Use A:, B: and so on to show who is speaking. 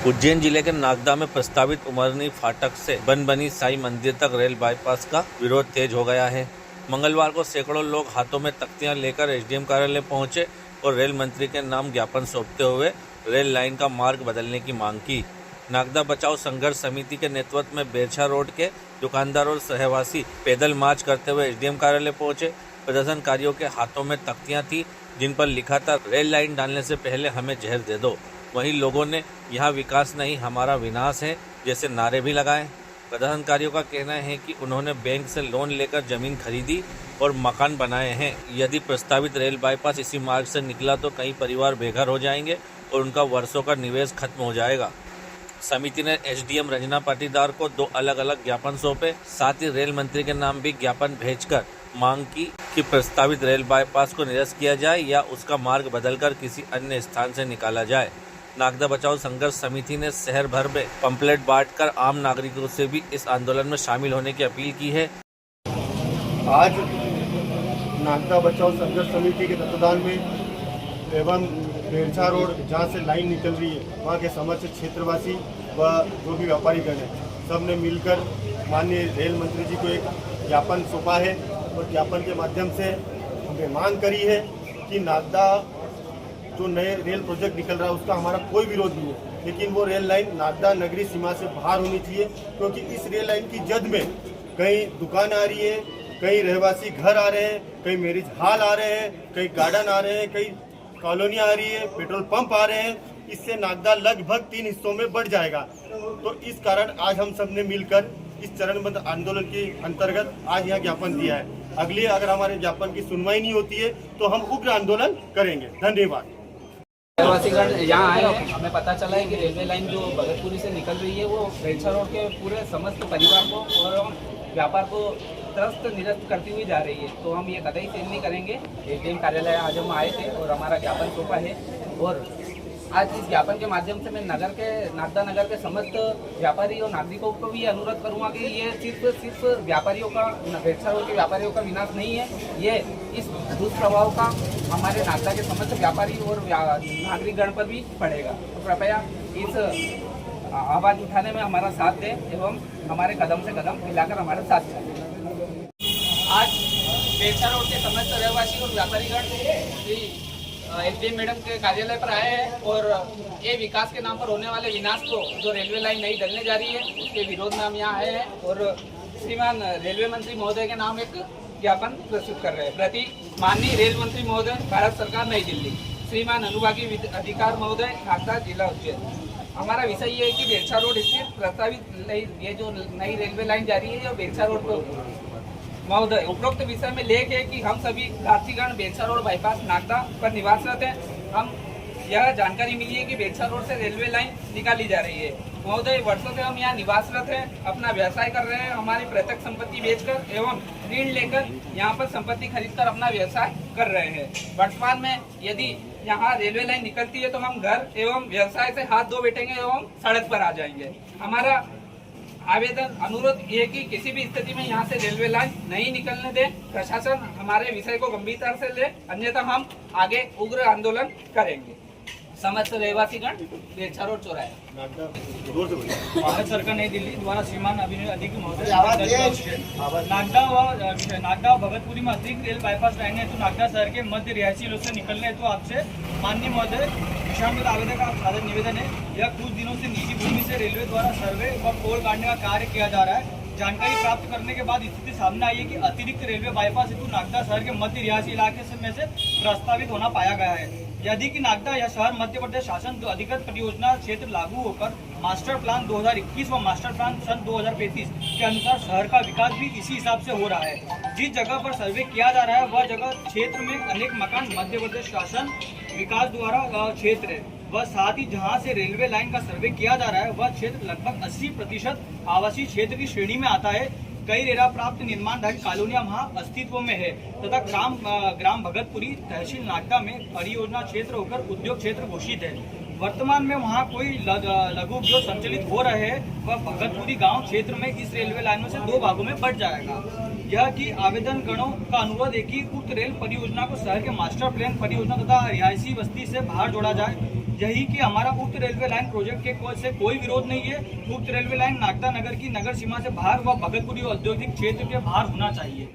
A: उज्जैन जिले के नागदा में प्रस्तावित उमरनी फाटक से बनबनी साई मंदिर तक रेल बाईपास का विरोध तेज हो गया है। मंगलवार को सैकड़ों लोग हाथों में तख्तियां लेकर एसडीएम कार्यालय पहुंचे और रेल मंत्री के नाम ज्ञापन सौंपते हुए रेल लाइन का मार्ग बदलने की मांग की। नागदा बचाओ संघर्ष समिति के नेतृत्व में बेरछा रोड के दुकानदार और सहवासी पैदल मार्च करते हुए एसडीएम कार्यालय पहुंचे। प्रदर्शनकारियों के हाथों में तख्तियां थी जिन पर लिखा था, रेल लाइन डालने से पहले हमें जहर दे दो। वहीं लोगों ने यहाँ विकास नहीं हमारा विनाश है जैसे नारे भी लगाए। प्रदर्शनकारियों का कहना है कि उन्होंने बैंक से लोन लेकर जमीन खरीदी और मकान बनाए हैं। यदि प्रस्तावित रेल बाईपास इसी मार्ग से निकला तो कई परिवार बेघर हो जाएंगे और उनका वर्षों का निवेश खत्म हो जाएगा। समिति ने एसडीएम रंजना पाटीदार को 2 अलग अलग ज्ञापन सौंपे। साथ ही रेल मंत्री के नाम भी ज्ञापन भेजकर मांग की कि प्रस्तावित रेल बाईपास को निरस्त किया जाए या उसका मार्ग बदलकर किसी अन्य स्थान से निकाला जाए। नागदा बचाओ संघर्ष समिति ने शहर भर में पंपलेट बांटकर आम नागरिकों से भी इस आंदोलन में शामिल होने की अपील की है।
B: आज नागदा बचाओ संघर्ष समिति के तत्वाधान में एवं बेरछा रोड जहाँ से लाइन निकल रही है वहाँ के समस्त क्षेत्रवासी व जो भी व्यापारीगण है सब ने मिलकर माननीय रेल मंत्री जी को एक ज्ञापन सौंपा है और ज्ञापन के माध्यम से हमें मांग करी है कि नागदा जो नए रेल प्रोजेक्ट निकल रहा है उसका हमारा कोई विरोध नहीं है, लेकिन वो रेल लाइन नागदा नगरी सीमा से बाहर होनी चाहिए, क्योंकि इस रेल लाइन की जद में कई दुकान आ रही है, कई रहवासी घर आ रहे हैं, कई मैरिज हॉल आ रहे हैं, कई गार्डन आ रहे हैं, कई कॉलोनियाँ आ रही है, पेट्रोल पंप आ रहे हैं। इससे नागदा लगभग 3 हिस्सों में बढ़ जाएगा। तो इस कारण आज हम सब ने मिलकर इस चरणबद्ध आंदोलन के अंतर्गत आज यहाँ ज्ञापन दिया है। अगले अगर हमारे ज्ञापन की सुनवाई नहीं होती है तो हम उग्र आंदोलन करेंगे। धन्यवाद।
C: रहवासीगण यहाँ आए हैं, हमें पता चला है कि रेलवे लाइन जो भगतपुरी से निकल रही है वो बेरछा रोड के पूरे समस्त परिवार को और व्यापार को त्रस्त निरस्त करती हुई जा रही है। तो हम ये कतई सहन नहीं करेंगे। एसडीएम कार्यालय आज हम आए थे और हमारा ज्ञापन सौंपा है और आज इस ज्ञापन के माध्यम से मैं नागदा नगर के समस्त व्यापारी और नागरिकों को भी अनुरोध करूंगा कि ये सिर्फ व्यापारियों का, बेरछा रोड के व्यापारियों का विनाश नहीं है, ये इस दुष्प्रभाव का हमारे नागदा के समस्त व्यापारी और नागरिकगण पर भी पड़ेगा। तो कृपया इस आवाज़ उठाने में हमारा साथ दें एवं हमारे कदम से कदम मिलाकर हमारे साथ चलें। आज बेरछा रोड के समस्त रहवासी और व्यापारीगण एसडीएम मैडम के कार्यालय पर आए हैं और ये विकास के नाम पर होने वाले विनाश को जो रेलवे लाइन नहीं डलने जा रही है उसके विरोध में हम यहाँ आए हैं और श्रीमान रेलवे मंत्री महोदय के नाम एक ज्ञापन प्रस्तुत कर रहे हैं। प्रति माननीय रेल मंत्री महोदय, भारत सरकार, नई दिल्ली, श्रीमान अनुभागीय अधिकार महोदय, नागदा जिला उज्जैन। हमारा विषय ये है कि बेरछा रोड स्थित प्रस्तावित ये जो नई रेलवे लाइन जा रही है जो बेरछा रोड पर महोदय, उपरोक्त विषय में लेख है कि हम सभी भारतीयगण बेरछा रोड बाईपास नागदा पर निवासरत हैं। हम यह जानकारी मिली है कि बेरछा रोड से रेलवे लाइन निकाली जा रही है। महोदय, वर्षों से हम यहाँ निवासरत हैं, अपना व्यवसाय कर रहे हैं, हमारी प्रत्यक्ष संपत्ति बेचकर एवं ऋण लेकर यहाँ पर संपत्ति खरीदकर अपना व्यवसाय कर रहे हैं। वर्तमान में यदि यहाँ रेलवे लाइन निकलती है तो हम घर एवं व्यवसाय से हाथ धो बैठेंगे एवं सड़क पर आ जाएंगे। हमारा आवेदन अनुरोध ये कि किसी भी स्थिति में यहाँ से रेलवे लाइन नहीं निकलने दें। प्रशासन हमारे विषय को गंभीरता से ले, अन्यथा हम आगे उग्र आंदोलन करेंगे। समस्त रहवासीगण बेरछा रोड चौराहे।
D: भारत सरकार नई दिल्ली द्वारा श्रीमान अभिनय अधिकारी महोदय नागदा भगतपुरी में अतिरिक्त रेल बाईपास रहने हेतु नागदा शहर के मध्य रिहायशी लोग से निकलने हेतु आपसे माननीय महोदय विषांत आवेदन का सादर निवेदन है। यह कुछ दिनों से निजी भूमि से रेलवे द्वारा सर्वे व पोल काटने का कार्य किया जा रहा है। जानकारी प्राप्त करने के बाद स्थिति सामने आई है कि अतिरिक्त रेलवे बाईपास हेतु नागदा शहर के मध्य रिहायशी इलाके में से प्रस्तावित होना पाया गया है। यदि कि नागदा यह शहर मध्य प्रदेश शासन अधिकृत परियोजना क्षेत्र लागू होकर मास्टर प्लान 2021 व मास्टर प्लान सन 2035 के अनुसार शहर का विकास भी इसी हिसाब से हो रहा है। जिस जगह पर सर्वे किया जा रहा है वह जगह क्षेत्र में अनेक मकान मध्य प्रदेश शासन विकास द्वारा क्षेत्र है। वह साथ ही जहां से रेलवे लाइन का सर्वे किया जा रहा है वह क्षेत्र लगभग 80% आवासीय क्षेत्र की श्रेणी में आता है। कई रेरा प्राप्त निर्माण ढाई कॉलोनियां वहाँ अस्तित्व में है तथा ग्राम भगतपुरी तहसील नागदा में परियोजना क्षेत्र होकर उद्योग क्षेत्र घोषित है। वर्तमान में वहाँ कोई लघु उद्योग संचालित हो रहे हैं। वह भगतपुरी गांव क्षेत्र में इस रेलवे लाइनों से 2 भागों में बढ़ जाएगा। यह कि आवेदन गणों का अनुरोध है कि उक्त रेल परियोजना को शहर के मास्टर प्लान परियोजना तथा रिहायशी बस्ती से बाहर जोड़ा जाए। यही कि हमारा उक्त रेलवे लाइन प्रोजेक्ट के से कोई विरोध नहीं है। उक्त रेलवे लाइन नागदा नगर की नगर सीमा से बाहर व भगतपुरी औद्योगिक क्षेत्र के बाहर होना चाहिए।